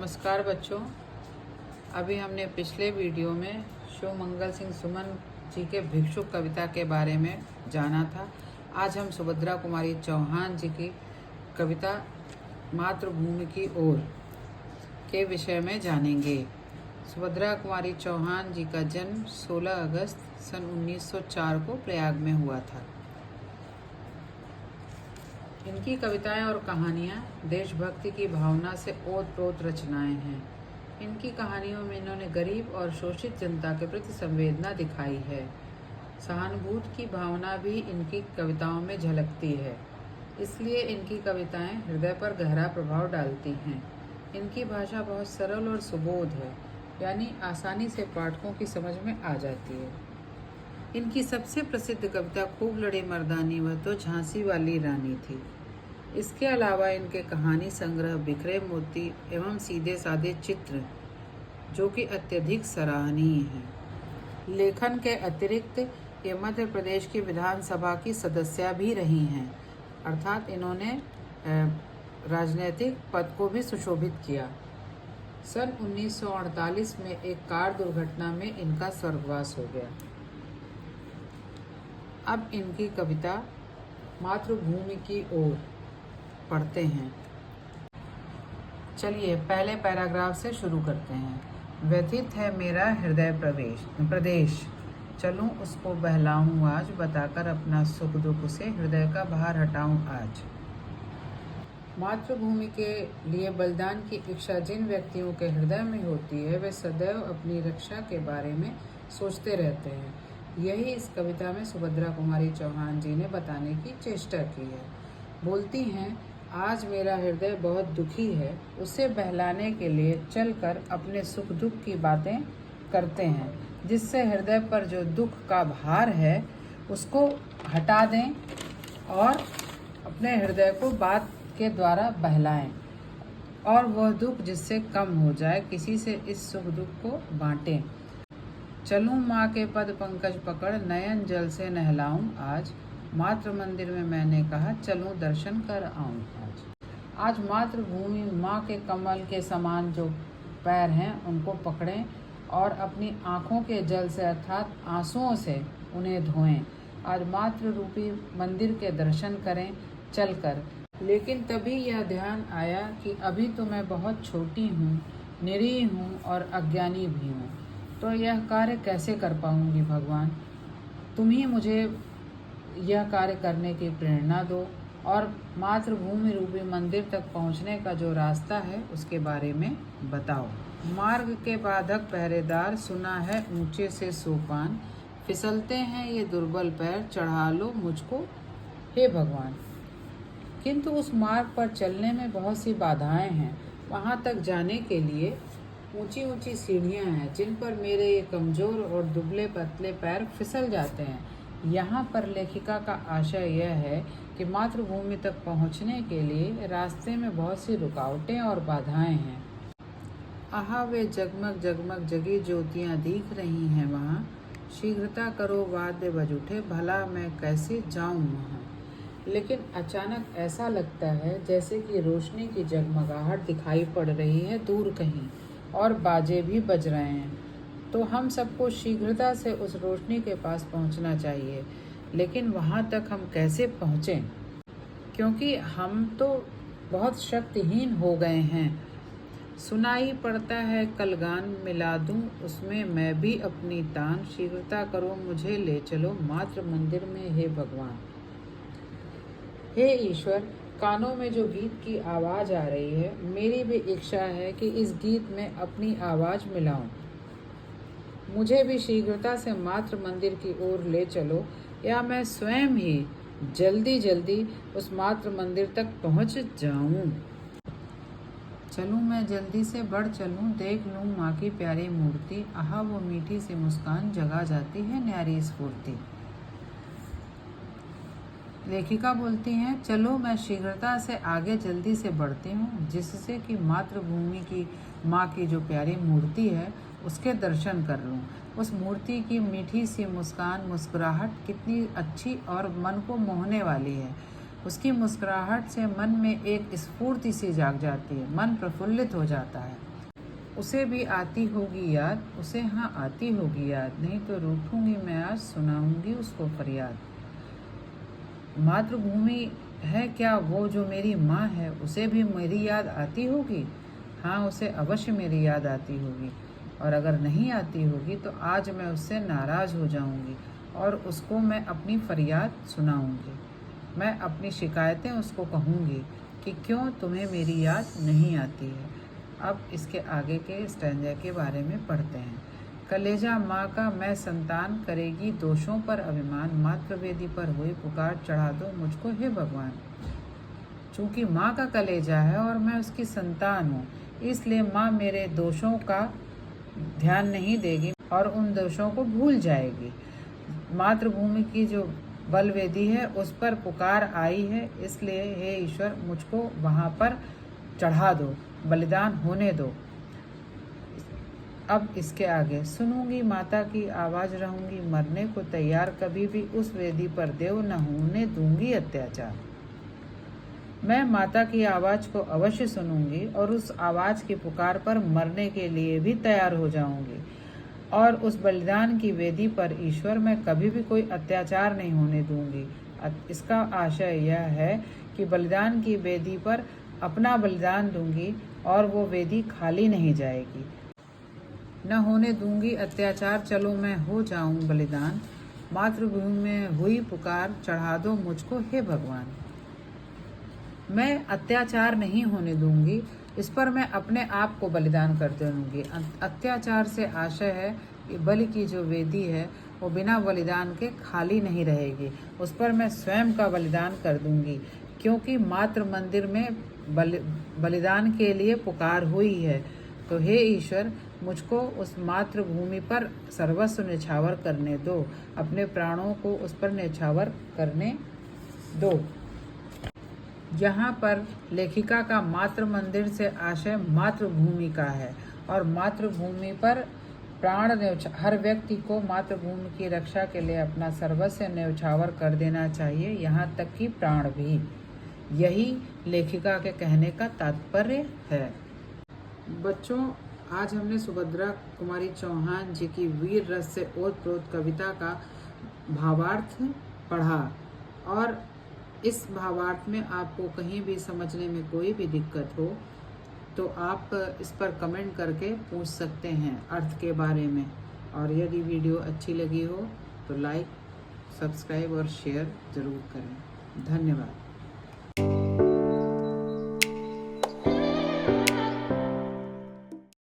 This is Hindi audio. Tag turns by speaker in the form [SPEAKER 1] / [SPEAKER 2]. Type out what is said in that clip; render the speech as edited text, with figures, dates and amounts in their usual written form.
[SPEAKER 1] नमस्कार बच्चों। अभी हमने पिछले वीडियो में शिव मंगल सिंह सुमन जी के भिक्षुक कविता के बारे में जाना था। आज हम सुभद्रा कुमारी चौहान जी की कविता मातृभूमि की ओर के विषय में जानेंगे। सुभद्रा कुमारी चौहान जी का जन्म 16 अगस्त सन 1904 को प्रयाग में हुआ था। इनकी कविताएं और कहानियां देशभक्ति की भावना से ओत-प्रोत रचनाएं हैं। इनकी कहानियों में इन्होंने गरीब और शोषित जनता के प्रति संवेदना दिखाई है। सहानुभूति की भावना भी इनकी कविताओं में झलकती है, इसलिए इनकी कविताएं हृदय पर गहरा प्रभाव डालती हैं। इनकी भाषा बहुत सरल और सुबोध है, यानी आसानी से पाठकों की समझ में आ जाती है। इनकी सबसे प्रसिद्ध कविता खूब लड़े मर्दानी वह तो झांसी वाली रानी थी। इसके अलावा इनके कहानी संग्रह बिखरे मोती एवं सीधे साधे चित्र जो कि अत्यधिक सराहनीय हैं। लेखन के अतिरिक्त ये मध्य प्रदेश की विधानसभा की सदस्या भी रही हैं, अर्थात इन्होंने राजनीतिक पद को भी सुशोभित किया। सन 1948 में एक कार दुर्घटना में इनका स्वर्गवास हो गया। अब इनकी कविता मातृभूमि की ओर पढ़ते हैं। चलिए पहले पैराग्राफ से शुरू करते हैं। व्यथित है मेरा हृदय प्रदेश, चलूं उसको बहलाऊं आज, बताकर अपना सुख दुख से हृदय का भार हटाऊं आज। मातृभूमि के लिए बलिदान की इच्छा जिन व्यक्तियों के हृदय में होती है, वे सदैव अपनी रक्षा के बारे में सोचते रहते हैं। यही इस कविता में सुभद्रा कुमारी चौहान जी ने बताने की चेष्टा की है। बोलती हैं, आज मेरा हृदय बहुत दुखी है, उसे बहलाने के लिए चलकर अपने सुख दुख की बातें करते हैं, जिससे हृदय पर जो दुख का भार है उसको हटा दें और अपने हृदय को बात के द्वारा बहलाएं और वह दुख जिससे कम हो जाए, किसी से इस सुख दुख को बांटें। चलूं माँ के पद पंकज पकड़, नयन जल से नहलाऊं आज, मातृ मंदिर में मैंने कहा चलूं दर्शन कर आऊं आज मातृभूमि माँ के कमल के समान जो पैर हैं उनको पकड़ें और अपनी आँखों के जल से अर्थात आंसुओं से उन्हें धोएं। आज मातृ रूपी मंदिर के दर्शन करें चलकर। लेकिन तभी यह ध्यान आया कि अभी तो मैं बहुत छोटी हूँ, निरीह हूँ और अज्ञानी भी हूँ, तो यह कार्य कैसे कर पाऊँगी भगवान। तुम ही मुझे यह कार्य करने की प्रेरणा दो और मातृभूमि रूपी मंदिर तक पहुँचने का जो रास्ता है उसके बारे में बताओ। मार्ग के बाधक पहरेदार, सुना है ऊंचे से सोपान, फिसलते हैं ये दुर्बल पैर, चढ़ा लो मुझको हे भगवान। किंतु उस मार्ग पर चलने में बहुत सी बाधाएं हैं। वहाँ तक जाने के लिए ऊंची ऊंची सीढ़ियाँ हैं जिन पर मेरे ये कमज़ोर और दुबले पतले पैर फिसल जाते हैं। यहाँ पर लेखिका का आशय यह है कि मातृभूमि तक पहुँचने के लिए रास्ते में बहुत सी रुकावटें और बाधाएं हैं। आहा वे जगमग जगमग जगी ज्योतियाँ दिख रही हैं वहाँ, शीघ्रता करो वाद्य बज उठे, भला मैं कैसे जाऊँ वहाँ। लेकिन अचानक ऐसा लगता है जैसे कि रोशनी की जगमगाहट दिखाई पड़ रही है दूर कहीं और बाजे भी बज रहे हैं, तो हम सबको शीघ्रता से उस रोशनी के पास पहुंचना चाहिए। लेकिन वहां तक हम कैसे पहुंचें, क्योंकि हम तो बहुत शक्तिहीन हो गए हैं। सुनाई पड़ता है कलगान, मिला दूं उसमें मैं भी अपनी तान, शीघ्रता करो मुझे ले चलो मातृ मंदिर में हे भगवान। हे ईश्वर, कानों में जो गीत की आवाज़ आ रही है, मेरी भी इच्छा है कि इस गीत में अपनी आवाज़ मिलाऊं। मुझे भी शीघ्रता से मातृ मंदिर की ओर ले चलो, या मैं स्वयं ही जल्दी जल्दी उस मातृ मंदिर तक पहुंच जाऊं। चलूं मैं जल्दी से बढ़ चलूं, देख लूं माँ की प्यारी मूर्ति, आहा वो मीठी सी मुस्कान, जगा जाती है न्यारी स्फूर्ति। लेखिका बोलती हैं, चलो मैं शीघ्रता से आगे जल्दी से बढ़ती हूँ, जिससे कि मातृभूमि की माँ की जो प्यारी मूर्ति है उसके दर्शन कर लूँ। उस मूर्ति की मीठी सी मुस्कान, मुस्कुराहट कितनी अच्छी और मन को मोहने वाली है। उसकी मुस्कुराहट से मन में एक स्फूर्ति सी जाग जाती है, मन प्रफुल्लित हो जाता है। उसे भी आती होगी याद, उसे हाँ आती होगी याद, नहीं तो रूठूंगी मैं आज, सुनाऊंगी उसको फरियाद। मातृभूमि है क्या वो जो मेरी माँ है, उसे भी मेरी याद आती होगी। हाँ, उसे अवश्य मेरी याद आती होगी, और अगर नहीं आती होगी तो आज मैं उससे नाराज़ हो जाऊंगी और उसको मैं अपनी फरियाद सुनाऊंगी। मैं अपनी शिकायतें उसको कहूँगी कि क्यों तुम्हें मेरी याद नहीं आती है। अब इसके आगे के स्टैंजा के बारे में पढ़ते हैं। कलेजा माँ का मैं संतान, करेगी दोषों पर अभिमान, मातृवेदी पर हुई पुकार, चढ़ा दो मुझको हे भगवान। चूँकि माँ का कलेजा है और मैं उसकी संतान हूँ, इसलिए माँ मेरे दोषों का ध्यान नहीं देगी और उन दोषों को भूल जाएगी। मातृभूमि की जो बलवेदी है उस पर पुकार आई है, इसलिए हे ईश्वर मुझको वहाँ पर चढ़ा दो, बलिदान होने दो। अब इसके आगे, सुनूंगी माता की आवाज़, रहूंगी मरने को तैयार, कभी भी उस वेदी पर देव न होने दूंगी अत्याचार। मैं माता की आवाज़ को अवश्य सुनूंगी और उस आवाज़ की पुकार पर मरने के लिए भी तैयार हो जाऊंगी, और उस बलिदान की वेदी पर ईश्वर मैं कभी भी कोई अत्याचार नहीं होने दूंगी। इसका आशय यह है कि बलिदान की वेदी पर अपना बलिदान दूंगी और वो वेदी खाली नहीं जाएगी। न होने दूंगी अत्याचार, चलो मैं हो जाऊं बलिदान, मातृभूमि में हुई पुकार, चढ़ा दो मुझको हे भगवान। मैं अत्याचार नहीं होने दूंगी, इस पर मैं अपने आप को बलिदान कर दूंगी। अत्याचार से आशय है कि बलि की जो वेदी है वो बिना बलिदान के खाली नहीं रहेगी, उस पर मैं स्वयं का बलिदान कर दूंगी, क्योंकि मातृ मंदिर में बलिदान के लिए पुकार हुई है। तो हे ईश्वर मुझको उस मातृभूमि पर सर्वस्व न्यौछावर करने दो, अपने प्राणों को उस पर न्यौछावर करने दो। यहाँ पर लेखिका का मातृ मंदिर से आशय मातृभूमि का है, और मातृभूमि पर प्राण हर व्यक्ति को मातृभूमि की रक्षा के लिए अपना सर्वस्व न्यौछावर कर देना चाहिए, यहाँ तक कि प्राण भी। यही लेखिका के कहने का तात्पर्य है। बच्चों, आज हमने सुभद्रा कुमारी चौहान जी की वीर रस से ओतप्रोत कविता का भावार्थ पढ़ा, और इस भावार्थ में आपको कहीं भी समझने में कोई भी दिक्कत हो तो आप इस पर कमेंट करके पूछ सकते हैं अर्थ के बारे में। और यदि वीडियो अच्छी लगी हो तो लाइक, सब्सक्राइब और शेयर ज़रूर करें। धन्यवाद।